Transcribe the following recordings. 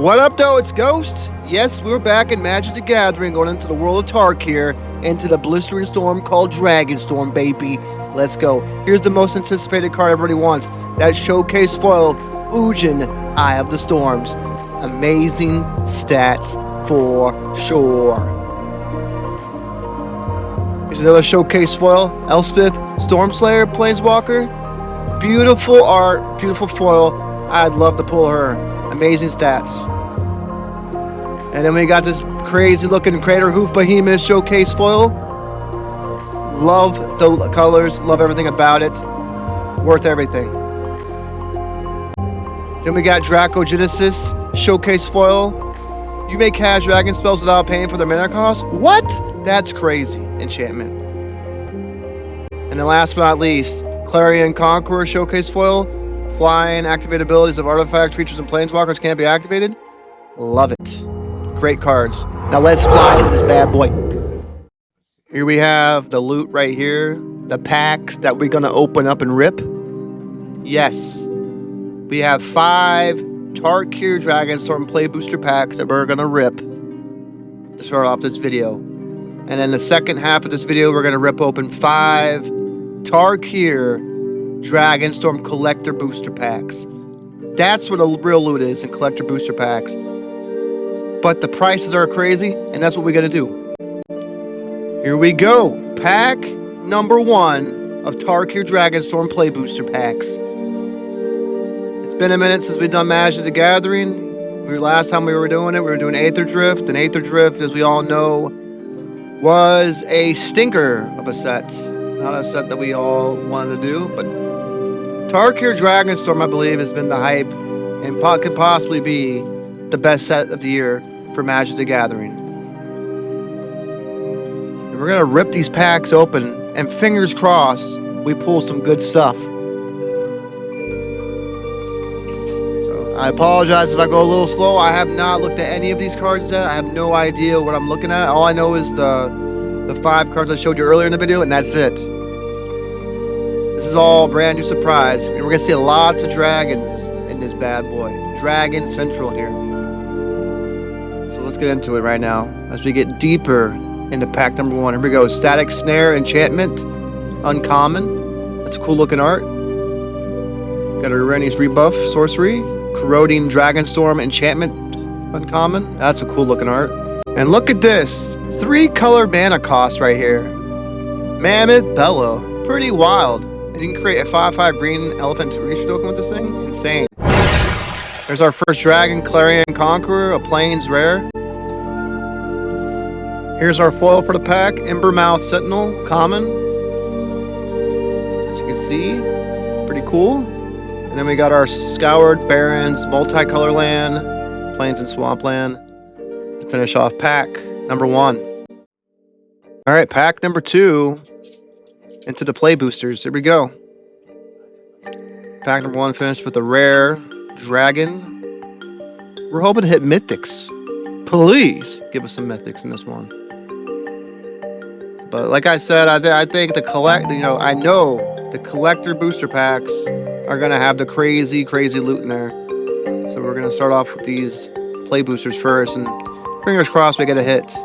What up, though? It's Ghost. Yes, we're back in Magic the Gathering, going into the world of Tarkir, into the blistering storm called Dragonstorm, baby. Let's go. Here's the most anticipated card everybody wants. That showcase foil, Ujin, Eye of the Storms. Amazing stats for sure. Here's another showcase foil, Elspeth, Stormslayer, Planeswalker. Beautiful art, beautiful foil. I'd love to pull her. Amazing stats. And then we got this crazy looking Crater Hoof Behemoth showcase foil. Love the colors, love everything about it. Worth everything. Then we got Dracogenesis showcase foil. You may cast dragon spells without paying for their mana cost. What? That's crazy. Enchantment. And then last but not least, Clarion Conqueror showcase foil. Flying, activate abilities of artifact, creatures, and planeswalkers can't be activated. Love it. Great cards. Now let's fly to this bad boy. Here we have the loot right here. The packs that we're going to open up and rip. Yes. We have 5 Tarkir Dragonstorm Play Booster packs that we're going to rip to start off this video. And then the second half of this video, we're going to rip open 5 Tarkir Dragonstorm Collector Booster Packs. That's what the real loot is in Collector Booster Packs. But the prices are crazy, and that's what we got to do. Here we go. Pack number 1 of Tarkir Dragonstorm Play Booster Packs. It's been a minute since we've done Magic the Gathering. Last time we were doing it, we were doing Aether Drift. And Aether Drift, as we all know, was a stinker of a set. Not a set that we all wanted to do, but Tarkir Dragonstorm, I believe, has been the hype and could possibly be the best set of the year for Magic the Gathering. And we're going to rip these packs open, and fingers crossed, we pull some good stuff. So I apologize if I go a little slow. I have not looked at any of these cards yet. I have no idea what I'm looking at. All I know is the 5 cards I showed you earlier in the video, and that's it. This is all brand new surprise, and we're going to see lots of dragons in this bad boy. Dragon Central here. So let's get into it right now as we get deeper into pack number 1. Here we go. Static Snare Enchantment. Uncommon. That's a cool looking art. Got a Reni's Rebuff Sorcery. Corroding Dragonstorm Enchantment. Uncommon. That's a cool looking art. And look at this. 3 color mana cost right here. Mammoth Bellow. Pretty wild. And you can create a 5/5 green elephant creature token with this thing. Insane. There's our first dragon, Clarion Conqueror, a Plains rare. Here's our foil for the pack, Embermouth Sentinel, common. As you can see, pretty cool. And then we got our Scoured Barrens, multicolor land, Plains and Swampland to finish off pack number 1. All right, pack number 2. Into the play boosters. Here we go. Pack number 1 finished with a rare dragon. We're hoping to hit mythics. Please give us some mythics in this one. But like I said, I think I know the collector booster packs are gonna have the crazy loot in there. So we're gonna start off with these play boosters first, and fingers crossed we get a hit.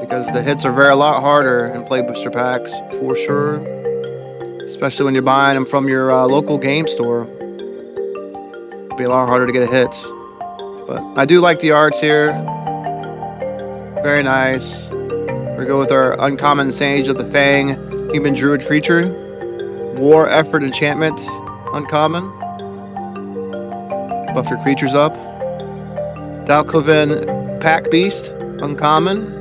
Because the hits are a lot harder in play booster packs, for sure. Especially when you're buying them from your local game store. It could be a lot harder to get a hit. But I do like the arts here. Very nice. We go with our Uncommon Sage of the Fang, Human Druid Creature. War Effort Enchantment, uncommon. Buff your creatures up. Dalkoven Pack Beast, uncommon.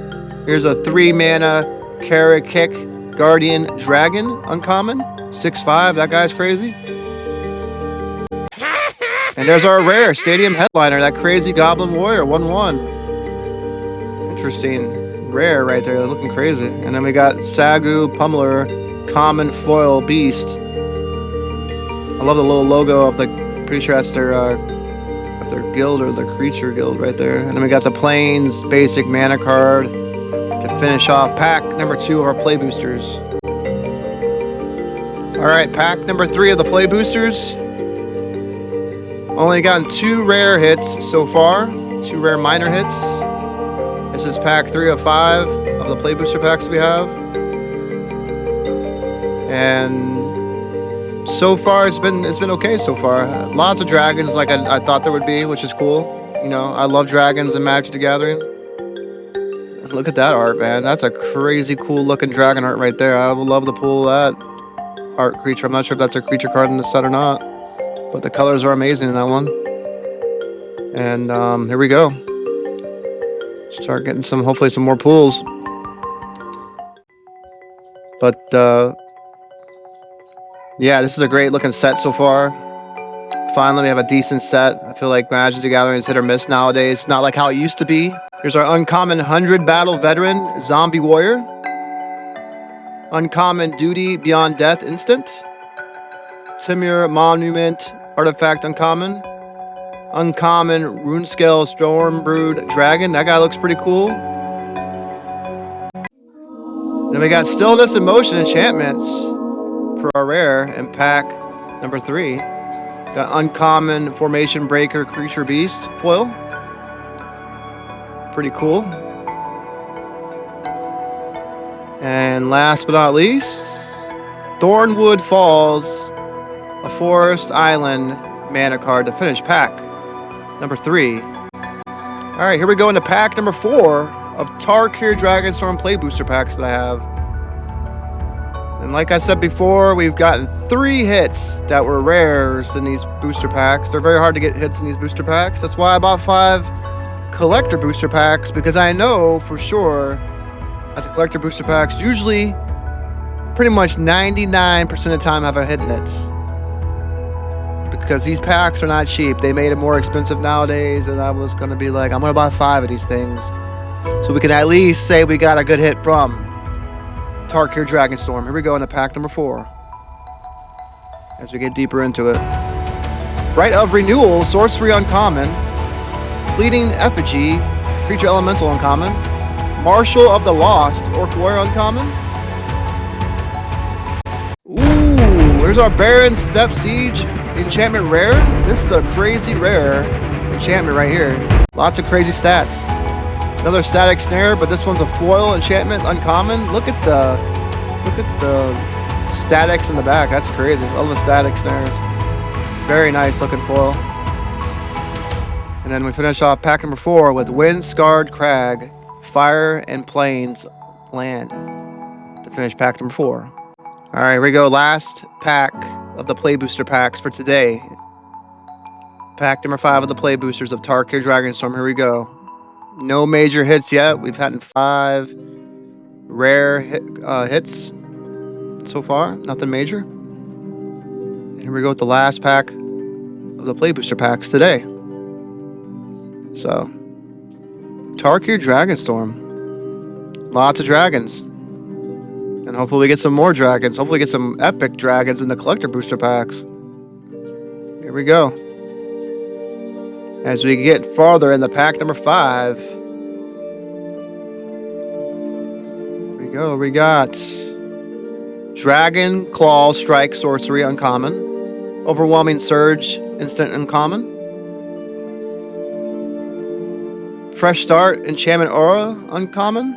Here's a 3-mana Karakik Guardian Dragon, uncommon. 6/5, that guy's crazy. And there's our rare Stadium Headliner, that crazy Goblin Warrior, 1/1. Interesting. Rare right there, looking crazy. And then we got Sagu Pummeler, Common Foil Beast. I love the little logo of the, pretty sure that's their guild or their creature guild right there. And then we got the Plains basic mana card to finish off pack number 2 of our play boosters. All right, pack number 3 of the play boosters. Only gotten 2 rare hits so far. 2 rare minor hits. This is pack 3 of 5 of the play booster packs we have. And so far it's been okay so far. Lots of dragons like I thought there would be, which is cool. You know, I love dragons and Magic the Gathering. Look at that art, man. That's a crazy cool looking dragon art right there. I would love to pull that art creature. I'm not sure if that's a creature card in the set or not, but the colors are amazing in that one. And here we go. Start getting hopefully some more pulls. But yeah, this is a great looking set so far. Finally, we have a decent set. I feel like Magic the Gathering is hit or miss nowadays. It's not like how it used to be. Here's our uncommon 100 Battle Veteran Zombie Warrior. Uncommon Duty Beyond Death Instant. Timur Monument Artifact Uncommon. Uncommon Runescale Stormbrood Dragon. That guy looks pretty cool. Then we got Stillness and Motion Enchantments for our rare in pack number 3. Got Uncommon Formation Breaker Creature Beast foil. Pretty cool. And last but not least, Thornwood Falls, a Forest Island mana card to finish pack number 3. All right, here we go into pack number 4 of Tarkir Dragonstorm play booster packs that I have. And like I said before, we've gotten 3 hits that were rares in these booster packs. They're very hard to get hits in these booster packs. That's why I bought 5 collector booster packs, because I know for sure that the collector booster packs usually pretty much 99% of the time have a hit in it. Because these packs are not cheap. They made it more expensive nowadays, and I was going to be like, I'm going to buy 5 of these things so we can at least say we got a good hit from Tarkir Dragonstorm. Here we go into pack number 4 as we get deeper into it. Rite of Renewal, Sorcery Uncommon. Fleeting Effigy, Creature Elemental Uncommon. Marshal of the Lost, Orc Warrior Uncommon. Ooh, there's our Baron Step Siege enchantment rare. This is a crazy rare enchantment right here. Lots of crazy stats. Another Static Snare, but this one's a foil enchantment uncommon. Look at the statics in the back. That's crazy. All the static snares. Very nice looking foil. And then we finish off pack number 4 with Wind Scarred Crag, Fire and Plains Land to finish pack number 4. All right, here we go. Last pack of the play booster packs for today. Pack number 5 of the play boosters of Tarkir Dragonstorm. Here we go. No major hits yet. We've had 5 rare hits so far. Nothing major. And here we go with the last pack of the play booster packs today. So, Tarkir Dragonstorm. Lots of dragons. And hopefully we get some more dragons. Hopefully we get some epic dragons in the collector booster packs. Here we go. As we get farther in the pack number 5. Here we go. We got Dragon Claw Strike Sorcery Uncommon. Overwhelming Surge Instant Uncommon. Fresh Start Enchantment Aura Uncommon.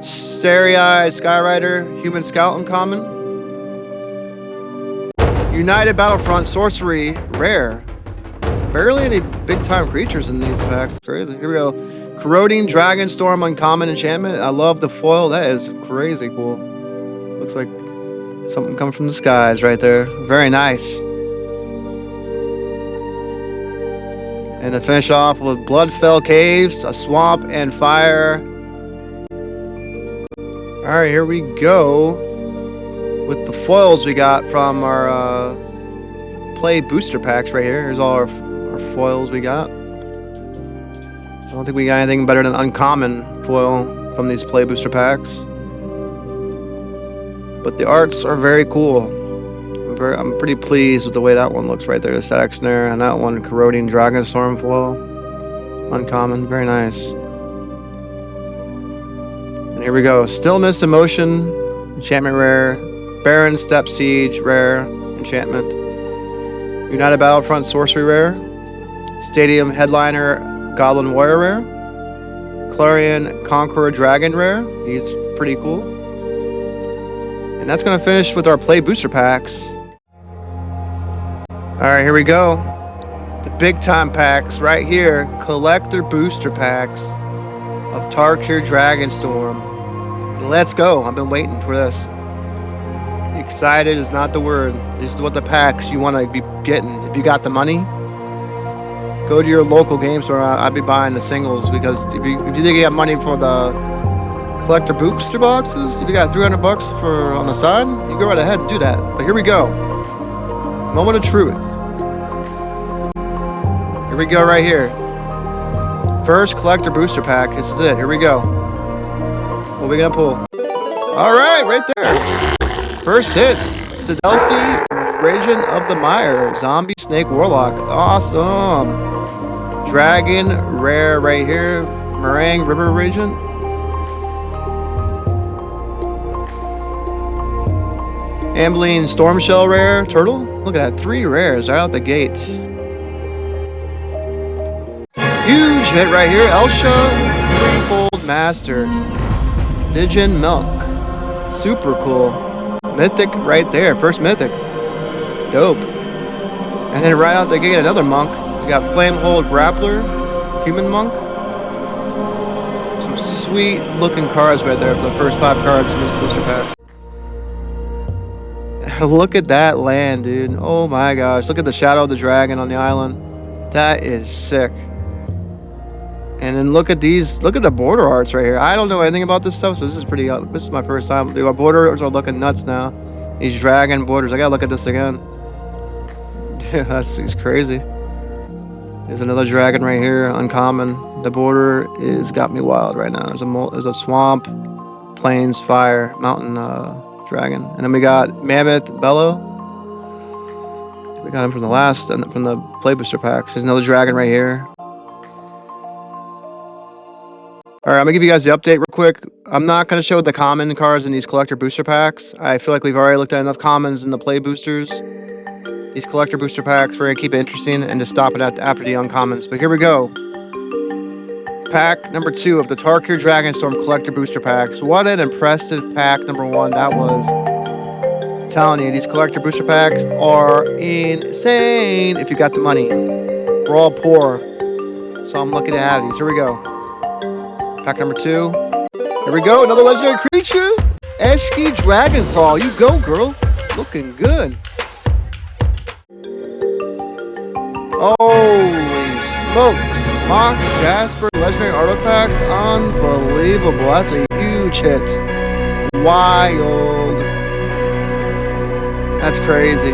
Starry-Eyed Skyrider Human Scout Uncommon. United Battlefront Sorcery Rare. Barely any big time creatures in these packs. It's crazy. Here we go. Corroding Dragonstorm Uncommon Enchantment. I love the foil. That is crazy cool. Looks like something comes from the skies right there. Very nice. And to finish off with Bloodfell Caves, a Swamp and Fire. Alright, here we go with the foils we got from our play booster packs right here. Here's all our foils we got. I don't think we got anything better than uncommon foil from these play booster packs. But the arts are very cool. I'm pretty pleased with the way that one looks right there. The Static Snare, and that one, Corroding Dragonstorm foil. Uncommon, very nice. And here we go. Stillness and Motion, enchantment rare. Baron Step Siege, rare, enchantment. United Battlefront Sorcery Rare. Stadium Headliner Goblin Warrior Rare. Clarion Conqueror Dragon Rare. He's pretty cool. And that's going to finish with our play booster packs. Alright, here we go. The big time packs right here. Collector booster packs of Tarkir Dragonstorm. Let's go. I've been waiting for this. Excited is not the word. This is what the packs you want to be getting. If you got the money, go to your local game store. I'd be buying the singles, because if you think you have money for the collector booster boxes, if you got $300 for on the side, you go right ahead and do that. But here we go. Moment of truth. Here we go right here. First collector booster pack. This is it. Here we go. What are we gonna pull? All right, right there. First hit. Sidelsi, Raging of the Mire, Zombie Snake Warlock. Awesome. Dragon rare right here. Meringue River Regent. Ambling Stormshell rare. Turtle. Look at that. 3 rares right out the gate. Huge hit right here. Elsha, Threefold Master. Digin Milk. Super cool. Mythic right there. First Mythic. Dope. And then right out the gate, another Monk. We got Flamehold Grappler. Human Monk. Some sweet looking cards right there for the first 5 cards in this booster pack. Look at that land, dude. Oh my gosh. Look at the Shadow of the Dragon on the island. That is sick. And then look at these. Look at the border arts right here. I don't know anything about this stuff, so this is pretty. This is my first time. The borders are looking nuts now. These dragon borders. I gotta look at this again. Yeah, that's crazy. There's another dragon right here, uncommon. The border is got me wild right now. There's a swamp, plains, fire, mountain dragon, and then we got Mammoth Bellow. We got him from the last and from the play booster packs. There's another dragon right here. Alright, I'm going to give you guys the update real quick. I'm not going to show the common cards in these collector booster packs. I feel like we've already looked at enough commons in the play boosters. These collector booster packs, we're going to keep it interesting and just stop it after the uncommons. But here we go. Pack number 2 of the Tarkir Dragonstorm collector booster packs. What an impressive pack number 1 that was. I'm telling you, these collector booster packs are insane if you got the money. We're all poor, so I'm lucky to have these. Here we go. Pack number 2. Here we go. Another legendary creature. Eshki Dragonclaw. You go, girl. Looking good. Holy smokes. Mox Jasper legendary artifact. Unbelievable. That's a huge hit. Wild. That's crazy.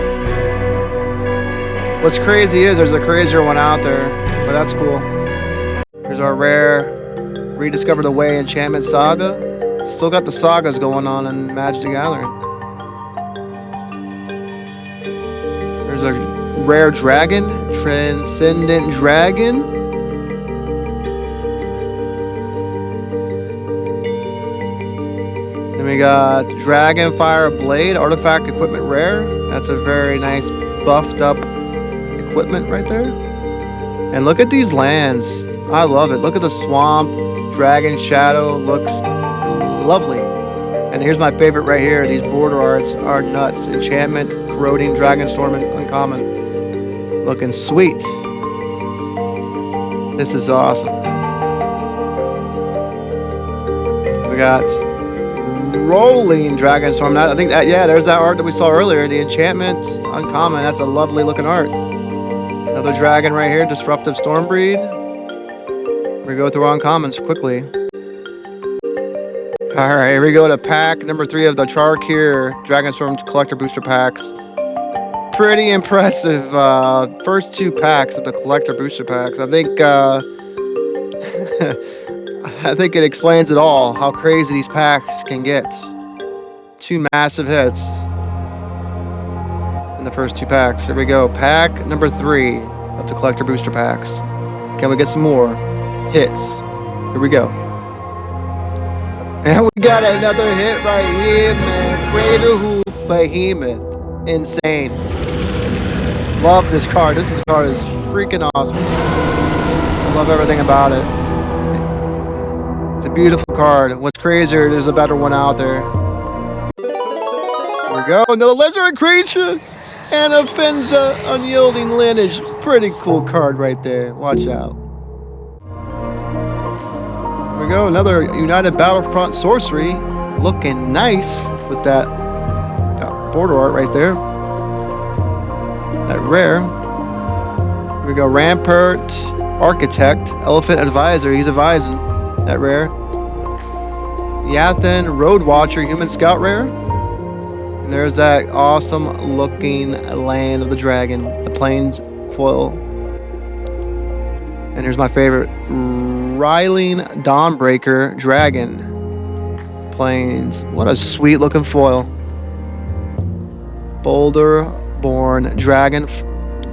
What's crazy is there's a crazier one out there, but that's cool. Here's our rare Rediscover the Way Enchantment Saga. Still got the sagas going on in Magic the Gathering. There's a rare dragon, Transcendent Dragon. Then we got Dragonfire Blade, Artifact Equipment Rare. That's a very nice buffed up equipment right there. And look at these lands. I love it. Look at the swamp. Dragon Shadow looks lovely. And here's my favorite right here. These border arts are nuts. Enchantment, Corroding Dragonstorm, and Uncommon. Looking sweet. This is awesome. We got Rolling Dragonstorm. I think that, yeah, there's that art that we saw earlier. The Enchantment, Uncommon. That's a lovely looking art. Another dragon right here. Disruptive Stormbreed. We go through uncommons quickly. Alright, here we go to pack number 3 of the Tarkir Dragonstorm collector booster packs. Pretty impressive first 2 packs of the collector booster packs. I think I think it explains it all, how crazy these packs can get. 2 massive hits in the first 2 packs. Here we go. Pack number 3 of the collector booster packs. Can we get some more hits? Here we go. And we got another hit right here, man. Crater Hoof Behemoth. Insane. Love this card. This card is freaking awesome. I love everything about it. It's a beautiful card. What's crazier, there's a better one out there. Here we go. Another legendary creature. And a Finza Unyielding Lineage. Pretty cool card right there. Watch out. Here we go. Another United Battlefront Sorcery. Looking nice with that border art right there. That rare. Here we go. Rampart Architect. Elephant Advisor. He's advising. That rare. Yathan Road Watcher. Human Scout rare. And there's that awesome looking Land of the Dragon. The Plains foil. And here's my favorite. Riling Dawnbreaker Dragon. Plains. What a sweet looking foil. Boulder Born Dragon.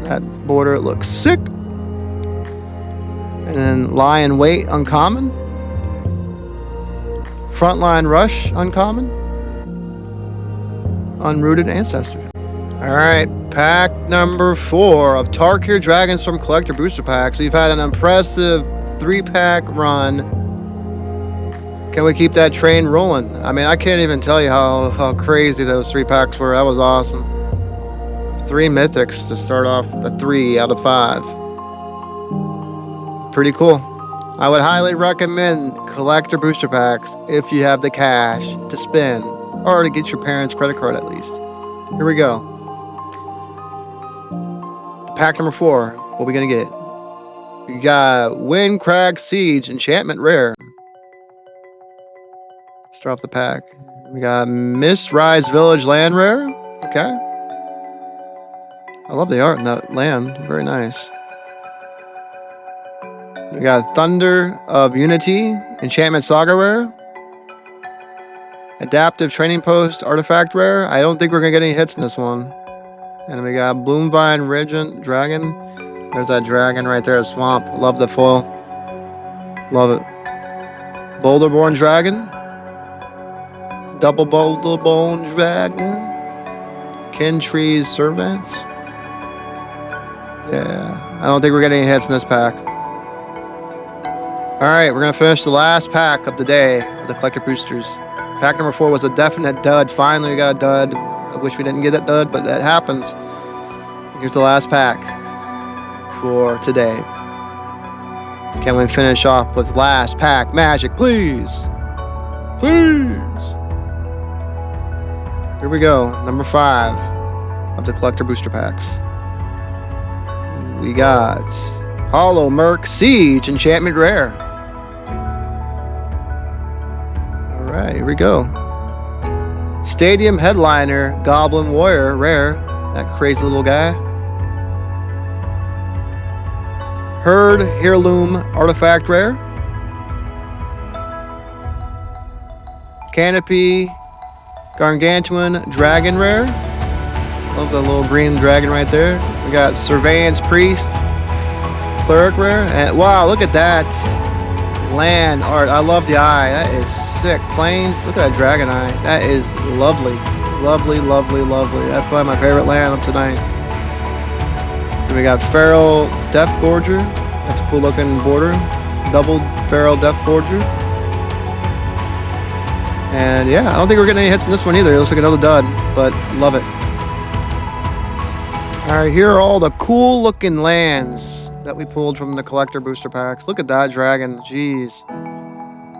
That border looks sick. And then Lie in Wait uncommon. Frontline Rush uncommon. Unrooted Ancestor. Alright, pack number 4 of Tarkir Dragonstorm Collector Booster Pack. So you've had an impressive 3-pack run. Can we keep that train rolling? I mean, I can't even tell you how crazy those 3 packs were. That was awesome. 3 mythics to start off the 3 out of 5. Pretty cool. I would highly recommend collector booster packs if you have the cash to spend or to get your parents' credit card at least. Here we go. Pack number 4. What are we going to get? We got Windcrag Siege Enchantment Rare. Start off the pack. We got Mist Rise Village Land Rare. Okay. I love the art in that land. Very nice. We got Thunder of Unity Enchantment Saga Rare. Adaptive Training Post Artifact Rare. I don't think we're going to get any hits in this one. And we got Bloomvine Regent Dragon. There's that dragon right there, Swamp. Love the foil. Love it. Boulderborn Dragon. Double Boulderbone Dragon. Kentree's Servants. Yeah, I don't think we're getting any hits in this pack. Alright, we're going to finish the last pack of the day of the collector boosters. Pack number 4 was a definite dud. Finally, we got a dud. I wish we didn't get that dud, but that happens. Here's the last pack for today. Can we finish off with last pack magic, please? Please. Here we go. Number 5 of the collector booster packs. We got Hollow Merc Siege Enchantment Rare. Alright, here we go. Stadium Headliner Goblin Warrior Rare. That crazy little guy. Herd Heirloom Artifact Rare. Canopy Gargantuan Dragon Rare. Love the little green dragon right there. We got Surveillance Priest Cleric Rare. And wow, look at that land art. I love the eye. That is sick. Plains. Look at that dragon eye. That is lovely. Lovely, lovely, lovely. That's probably my favorite land of tonight. And we got Feral Death Gorger. That's a cool looking border. Double Feral Death Gorger. And yeah, I don't think we're getting any hits in this one either. It looks like another dud, but love it. Alright, here are all the cool looking lands that we pulled from the collector booster packs. Look at that dragon. Jeez.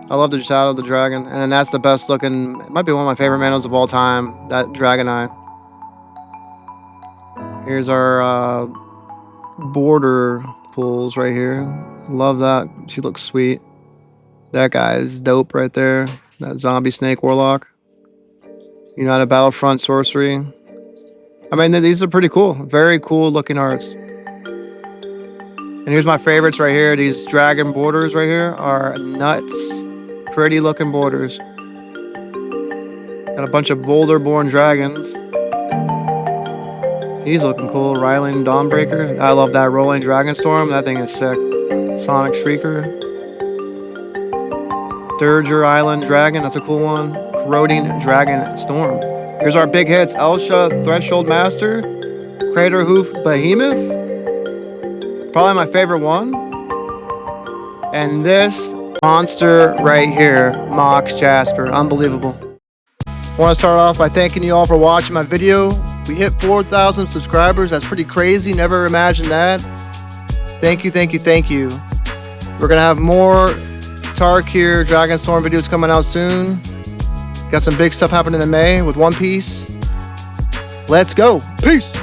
I love the shadow of the dragon. And then that's the best looking. It might be one of my favorite manos of all time. That dragon eye. Here's our border pulls right here. Love that. She looks sweet. That guy is dope right there. That zombie snake warlock. United Battlefront Sorcery. I mean, these are pretty cool. Very cool looking arts. And here's my favorites right here. These dragon borders right here are nuts. Pretty looking borders. Got a bunch of Boulderborn dragons. He's looking cool. Riling Dawnbreaker. I love that Rolling Dragonstorm. That thing is sick. Sonic Shrieker. Dirger Island Dragon. That's a cool one. Corroding Dragon Storm. Here's our big hits. Elsha Threshold Master. Crater Hoof Behemoth. Probably my favorite one. And this monster right here, Mox Jasper. Unbelievable. I want to start off by thanking you all for watching my video. We hit 4,000 subscribers. That's pretty crazy. Never imagined that. Thank you, thank you, thank you. We're going to have more Tarkir Dragonstorm videos coming out soon. Got some big stuff happening in May with One Piece. Let's go. Peace.